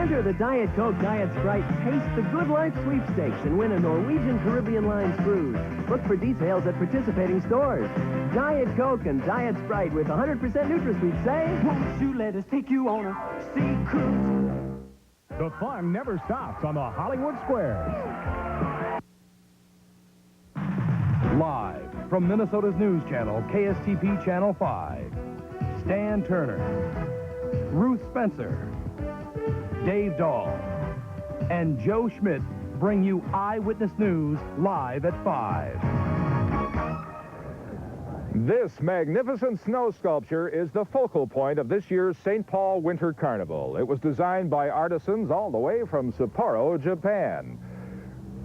Enter the Diet Coke Diet Sprite Taste the Good Life sweepstakes and win a Norwegian Caribbean Line cruise. Look for details at participating stores. Diet Coke and Diet Sprite with 100% NutraSweet say, won't you let us take you on a sea cruise? The fun never stops on the Hollywood Squares. Live from Minnesota's news channel, KSTP Channel 5, Stan Turner, Ruth Spencer, Dave Dahl, and Joe Schmidt bring you Eyewitness News live at 5. This magnificent snow sculpture is the focal point of this year's St. Paul Winter Carnival. It was designed by artisans all the way from Sapporo, Japan.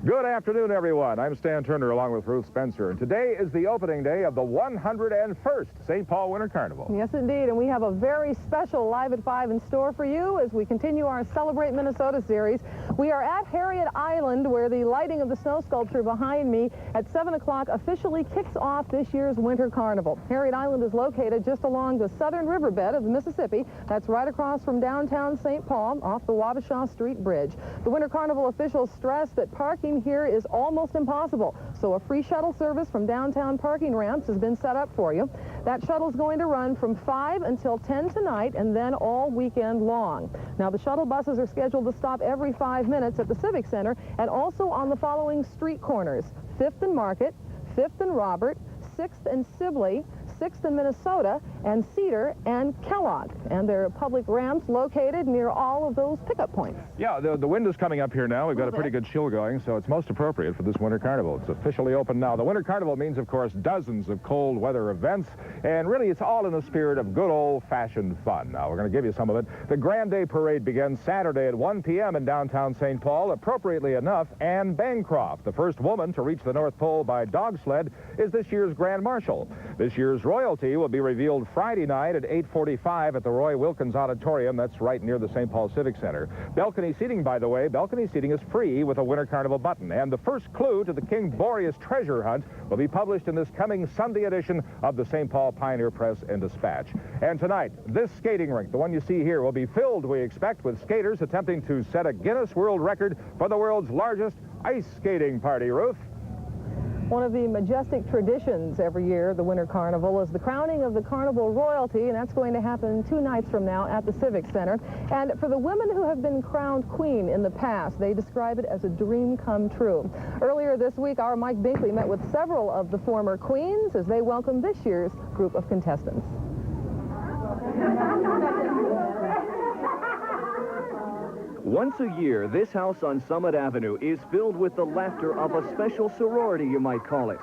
Good afternoon, everyone. I'm Stan Turner along with Ruth Spencer, and today is the opening day of the 101st St. Paul Winter Carnival. Yes, indeed, and we have a very special Live at 5 in store for you as we continue our Celebrate Minnesota series. We are at Harriet Island, where the lighting of the snow sculpture behind me at 7 o'clock officially kicks off this year's Winter Carnival. Harriet Island is located just along the southern riverbed of the Mississippi. That's right across from downtown St. Paul off the Wabasha Street Bridge. The Winter Carnival officials stress that parking here is almost impossible, so a free shuttle service from downtown parking ramps has been set up for you. That shuttle is going to run from 5 until 10 tonight and then all weekend long. Now, the shuttle buses are scheduled to stop every 5 minutes at the Civic Center and also on the following street corners: 5th and Market, 5th and Robert, 6th and Sibley, 6th in Minnesota, and Cedar and Kellogg. And there are public ramps located near all of those pickup points. Yeah, the wind is coming up here now. We've got a pretty good chill going, so it's most appropriate for this Winter Carnival. It's officially open now. The Winter Carnival means, of course, dozens of cold weather events, and really it's all in the spirit of good old-fashioned fun. Now, we're going to give you some of it. The Grand Day Parade begins Saturday at 1 p.m. in downtown St. Paul. Appropriately enough, Anne Bancroft, the first woman to reach the North Pole by dog sled, is this year's Grand Marshal. This year's royalty will be revealed Friday night at 8:45 at the Roy Wilkins Auditorium. That's right near the St. Paul Civic Center. Balcony seating, by the way, balcony seating is free with a Winter Carnival button. And the first clue to the King Boreas treasure hunt will be published in this coming Sunday edition of the St. Paul Pioneer Press and Dispatch. And tonight, this skating rink, the one you see here, will be filled, we expect, with skaters attempting to set a Guinness World Record for the world's largest ice skating party. Ruth? One of the majestic traditions every year, the Winter Carnival, is the crowning of the Carnival royalty, and that's going to happen 2 nights from now at the Civic Center. And for the women who have been crowned queen in the past, they describe it as a dream come true. Earlier this week, our Mike Binkley met with several of the former queens as they welcomed this year's group of contestants. Once a year, this house on Summit Avenue is filled with the laughter of a special sorority, you might call it.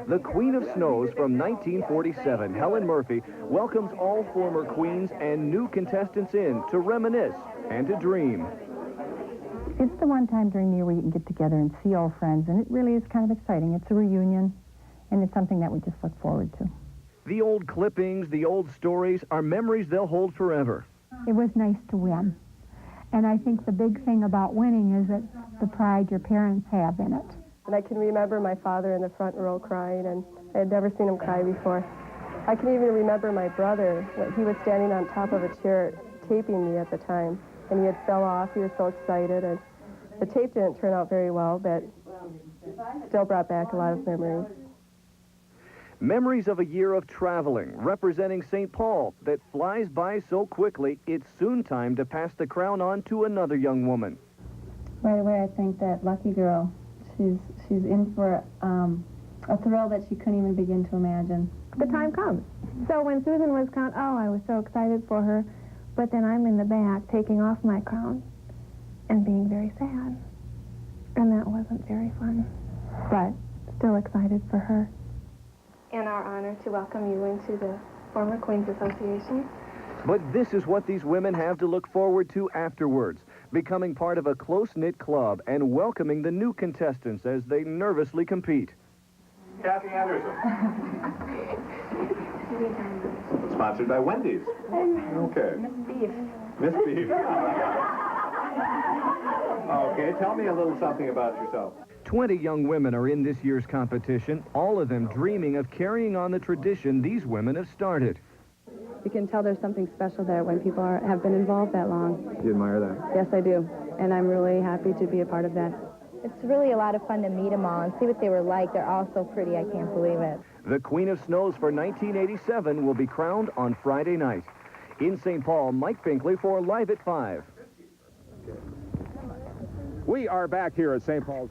The Queen of Snows from 1947, Helen Murphy, welcomes all former queens and new contestants in to reminisce and to dream. It's the one time during the year where you can get together and see old friends, and it really is kind of exciting. It's a reunion, and it's something that we just look forward to. The old clippings, the old stories are memories they'll hold forever. It was nice to win. And I think the big thing about winning is that the pride your parents have in it. And I can remember my father in the front row crying, and I had never seen him cry before. I can even remember my brother, when he was standing on top of a chair taping me at the time, and he had fell off. He was so excited, and the tape didn't turn out very well, but still brought back a lot of memories. Memories of a year of traveling, representing St. Paul, that flies by so quickly, it's soon time to pass the crown on to another young woman. Right away, I think that lucky girl, she's in for a thrill that she couldn't even begin to imagine. The time comes. So when Susan was crowned, I was so excited for her, but then I'm in the back taking off my crown and being very sad. And that wasn't very fun, but still excited for her. And our honor to welcome you into the former Queens Association. But this is what these women have to look forward to afterwards, becoming part of a close-knit club and welcoming the new contestants as they nervously compete. Kathy Anderson. Sponsored by Wendy's. Okay. Miss Beef. Miss Beef. Okay, tell me a little something about yourself. 20 young women are in this year's competition, all of them dreaming of carrying on the tradition these women have started. you can tell there's something special there when people have been involved that long. You admire that? Yes, I do. And I'm really happy to be a part of that. It's really a lot of fun to meet them all and see what they were like. They're all so pretty, I can't believe it. The Queen of Snows for 1987 will be crowned on Friday night. In St. Paul, Mike Binkley for Live at 5. We are back here at St. Paul's.